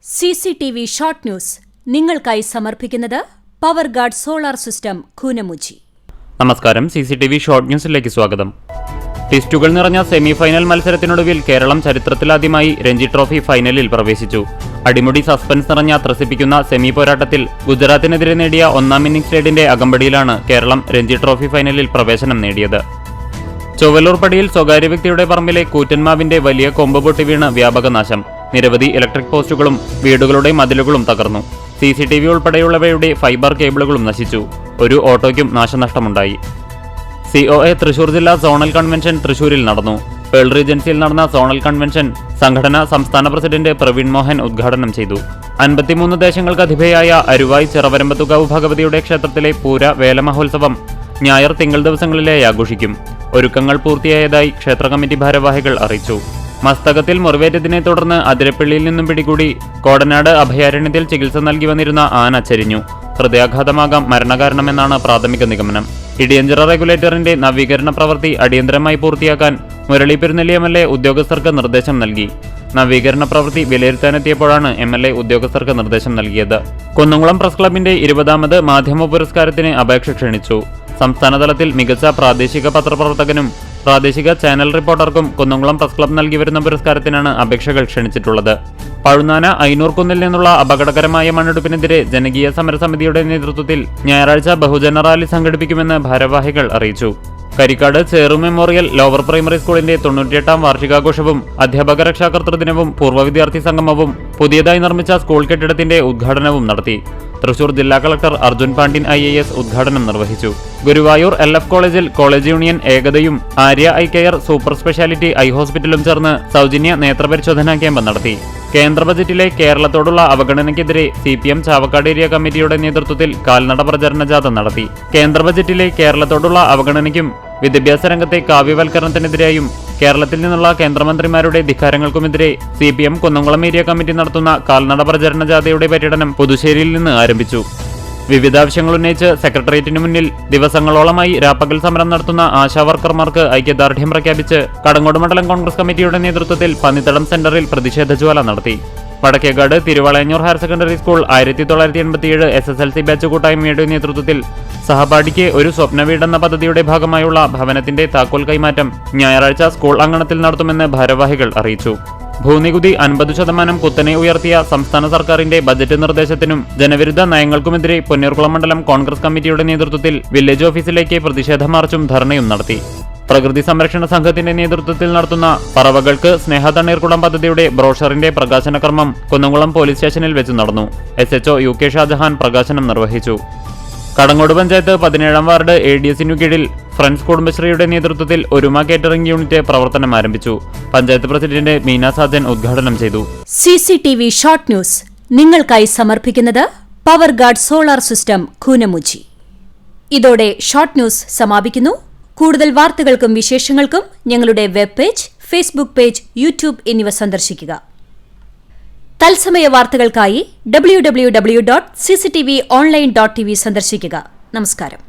CCTV short news നിങ്ങൾക്കായി സമർപ്പിക്കുന്നത് power guard solar system Koonamuchi. നമസ്കാരം, CCTV ഷോർട്ട് ന്യൂസിലേക്ക് സ്വാഗതം. ടെസ്റ്റുകൾ നിറഞ്ഞ സെമി ഫൈനൽ മത്സരത്തിനൊടുവിൽ കേരളം ചരിത്രത്തിലാദ്യമായി രഞ്ജി ട്രോഫി ഫൈനലിൽ പ്രവേശിച്ചു. അടിമുടി സസ്പെൻസ് നിറഞ്ഞ ത്രസിപ്പിക്കുന്ന സെമി പോരാട്ടത്തിൽ ഗുജറാത്തിനെതിരെ നേടിയ ഒന്നാം ഇന്നിംഗ്സ് ലീഡിന്റെ അകമ്പടിയിലാണ് കേരളം രഞ്ജി ട്രോഫി ഫൈനലിൽ പ്രവേശനം നേടിയത്. ചൊവ്വലൂർ പടിയിൽ സ്വകാര്യ വ്യക്തിയുടെ പറമ്പിലെ കൂറ്റൻമാവിന്റെ വലിയ കൊമ്പ് പൊട്ടി വീണ് വ്യാപക നാശം. നിരവധി ഇലക്ട്രിക് പോസ്റ്റുകളും വീടുകളുടെ മതിലുകളും തകർന്നു. CCTV ഉൾപ്പെടെയുള്ളവയുടെ ഫൈബർ കേബിളുകളും നശിച്ചു. ഒരു ഓട്ടോയ്ക്കും നാശനഷ്ടമുണ്ടായി. COA തൃശൂർ ജില്ലാ സോണൽ കൺവെൻഷൻ തൃശൂരിൽ നടന്നു. പേൾ റീജൻസിയിൽ നടന്ന സോണൽ കൺവെൻഷൻ സംഘടന സംസ്ഥാന പ്രസിഡന്റ് പ്രവീൺ മോഹൻ ഉദ്ഘാടനം ചെയ്തു. 53 ദേശങ്ങൾക്ക് അധിപയായ അരുവായ് ചിറവരമ്പത്തുകാവ് ഭഗവതിയുടെ ക്ഷേത്രത്തിലെ പൂര വേല മഹോത്സവം ഞായർ തിങ്കൾ ദിവസങ്ങളിലായി ആഘോഷിക്കും. ഒരുക്കങ്ങൾ പൂർത്തിയായതായി ക്ഷേത്ര കമ്മിറ്റി ഭാരവാഹികൾ അറിയിച്ചു. മസ്തകത്തിൽ മുറിവേറ്റതിനെ തുടർന്ന് അതിരപ്പള്ളിയിൽ നിന്നും പിടികൂടി കോടനാട് അഭയാരണ്യത്തിൽ ചികിത്സ നൽകി വന്നിരുന്ന ആന ചരിഞ്ഞു. ഹൃദയാഘാതമാകാം മരണകാരണമെന്നാണ് പ്രാഥമിക നിഗമനം. ഇടിയഞ്ചിറ റെഗുലേറ്ററിന്റെ നവീകരണ പ്രവൃത്തി അടിയന്തരമായി പൂർത്തിയാക്കാൻ മുരളി പെരുന്നെല്ലി MLA ഉദ്യോഗസ്ഥർക്ക് നിർദ്ദേശം നൽകി. നവീകരണ പ്രവൃത്തി വിലയിരുത്താനെത്തിയപ്പോഴാണ് MLA ഉദ്യോഗസ്ഥർക്ക് നിർദ്ദേശം നൽകിയത്. കുന്നംകുളം പ്രസ് ക്ലബിന്റെ 20ാമത് മാധ്യമ പുരസ്കാരത്തിന് അപേക്ഷ ക്ഷണിച്ചു. സംസ്ഥാനതലത്തിൽ മികച്ച പ്രാദേശിക പത്രപ്രവർത്തകനും പ്രാദേശിക ചാനൽ റിപ്പോർട്ടർക്കും കുന്നംകുളം പ്രസ് ക്ലബ് നൽകി വരുന്ന പുരസ്കാരത്തിനാണ് അപേക്ഷകൾ ക്ഷണിച്ചിട്ടുള്ളത്. പഴുന്നാന ഐനൂർകുന്നിൽ നിന്നുള്ള അപകടകരമായ മണ്ണെടുപ്പിനെതിരെ ജനകീയ സമരസമിതിയുടെ നേതൃത്വത്തിൽ ഞായറാഴ്ച ബഹുജന റാലി സംഘടിപ്പിക്കുമെന്ന് ഭാരവാഹികൾ അറിയിച്ചു. കരിക്കാട് ചേറു മെമ്മോറിയൽ ലോവർ പ്രൈമറി സ്കൂളിന്റെ 98ാം വാർഷികാഘോഷവും അധ്യാപക രക്ഷാകർതൃ ദിനവും പൂർവ്വ വിദ്യാർത്ഥി സംഗമവും പുതിയതായി നിർമ്മിച്ച സ്കൂൾ കെട്ടിടത്തിന്റെ ഉദ്ഘാടനവും നടത്തി. തൃശൂർ ജില്ലാ കളക്ടർ അർജുൻ പാണ്ഡ്യൻ IAS ഉദ്ഘാടനം നിർവഹിച്ചു. ഗുരുവായൂർ LF കോളേജിൽ കോളേജ് യൂണിയൻ ഏകതയും Arya eye care super speciality eye ഹോസ്പിറ്റലും ചേർന്ന് സൗജന്യ നേത്രപരിശോധനാ ക്യാമ്പ് നടത്തി. കേന്ദ്ര ബജറ്റിലെ കേരളത്തോടുള്ള അവഗണനയ്ക്കെതിരെ CPM ചാവക്കാട് ഏരിയ കമ്മിറ്റിയുടെ നേതൃത്വത്തിൽ കാൽനട പ്രചരണ ജാഥ നടത്തി. കേന്ദ്ര ബജറ്റിലെ കേരളത്തോടുള്ള അവഗണനയ്ക്കും വിദ്യാഭ്യാസ രംഗത്തെ കാവ്യവൽക്കരണത്തിനെതിരെയും കേരളത്തിൽ നിന്നുള്ള കേന്ദ്രമന്ത്രിമാരുടെ ധിക്കാരങ്ങൾക്കുമെതിരെ CPM കുന്നംകുളം ഏരിയ കമ്മിറ്റി നടത്തുന്ന കാൽനട പ്രചരണ ജാഥയുടെ പര്യടനം പുതുശ്ശേരിയിൽ നിന്ന് ആരംഭിച്ചു. വിവിധ ആവശ്യങ്ങൾ ഉന്നയിച്ച് സെക്രട്ടേറിയറ്റിന് മുന്നിൽ ദിവസങ്ങളോളമായി രാപ്പകൽ സമരം നടത്തുന്ന ആശാവർക്കർമാർക്ക് ഐക്യദാർഢ്യം പ്രഖ്യാപിച്ച് കടങ്ങോട് മണ്ഡലം കോൺഗ്രസ് കമ്മിറ്റിയുടെ നേതൃത്വത്തിൽ പന്നിത്തടം സെന്ററിൽ പ്രതിഷേധ ജ്വാല നടത്തി. Vadakkekad Thiruvalayannur higher secondary school 1987 SSLC batch കൂട്ടായ്മയുടെ നേതൃത്വത്തിൽ സഹപാഠിക്ക് ഒരു സ്വപ്ന വീടെന്ന പദ്ധതിയുടെ ഭാഗമായുള്ള ഭവനത്തിന്റെ താക്കോൽ കൈമാറ്റം ഞായറാഴ്ച സ്കൂൾ അങ്കണത്തിൽ നടത്തുമെന്ന് ഭാരവാഹികൾ അറിയിച്ചു. ഭൂനികുതി 50% കുത്തനെ ഉയർത്തിയ സംസ്ഥാന സർക്കാരിന്റെ ബജറ്റ് നിർദ്ദേശത്തിനും ജനവിരുദ്ധ നയങ്ങൾക്കുമെതിരെ പൊന്നൂർകുളം മണ്ഡലം കോൺഗ്രസ് കമ്മിറ്റിയുടെ നേതൃത്വത്തിൽ വില്ലേജ് ഓഫീസിലേക്ക് പ്രതിഷേധ മാർച്ചും ധർണയും നടത്തി. പ്രകൃതി സംരക്ഷണ സംഘത്തിന്റെ നേതൃത്വത്തിൽ നടത്തുന്ന പറവകൾക്ക് സ്നേഹതണ്ണീർക്കുടം പദ്ധതിയുടെ ബ്രോഷറിന്റെ പ്രകാശന കർമ്മം കുന്നംകുളം പോലീസ് സ്റ്റേഷനിൽ വെച്ച് നടന്നു. SHO UK ഷാജഹാൻ പ്രകാശനം നിർവഹിച്ചു. കടങ്ങോട് പഞ്ചായത്ത് 17ാം വാർഡ് ADSനു കീഴിൽ ഫ്രണ്ട്സ് കുടുംബശ്രീയുടെ നേതൃത്വത്തിൽ ഒരുമ കേറ്ററിംഗ് യൂണിറ്റ് പ്രവർത്തനം ആരംഭിച്ചു. പഞ്ചായത്ത് പ്രസിഡന്റ് മീന സാജൻ ഉദ്ഘാടനം ചെയ്തു. CCTV ഷോർട്ട് ന്യൂസ് നിങ്ങൾക്കായി സമർപ്പിക്കുന്നത് power guard solar system Koonamuchi. ഇതോടെ ഷോർട്ട് ന്യൂസ് സമാപിക്കുന്നു. കൂടുതൽ വാർത്തകൾക്കും വിശേഷങ്ങൾക്കും ഞങ്ങളുടെ web page, Facebook page, YouTube എന്നിവ സന്ദർശിക്കുക. തത്സമയ വാർത്തകൾക്കായി www.cctv online.tv സന്ദർശിക്കുക. നമസ്കാരം.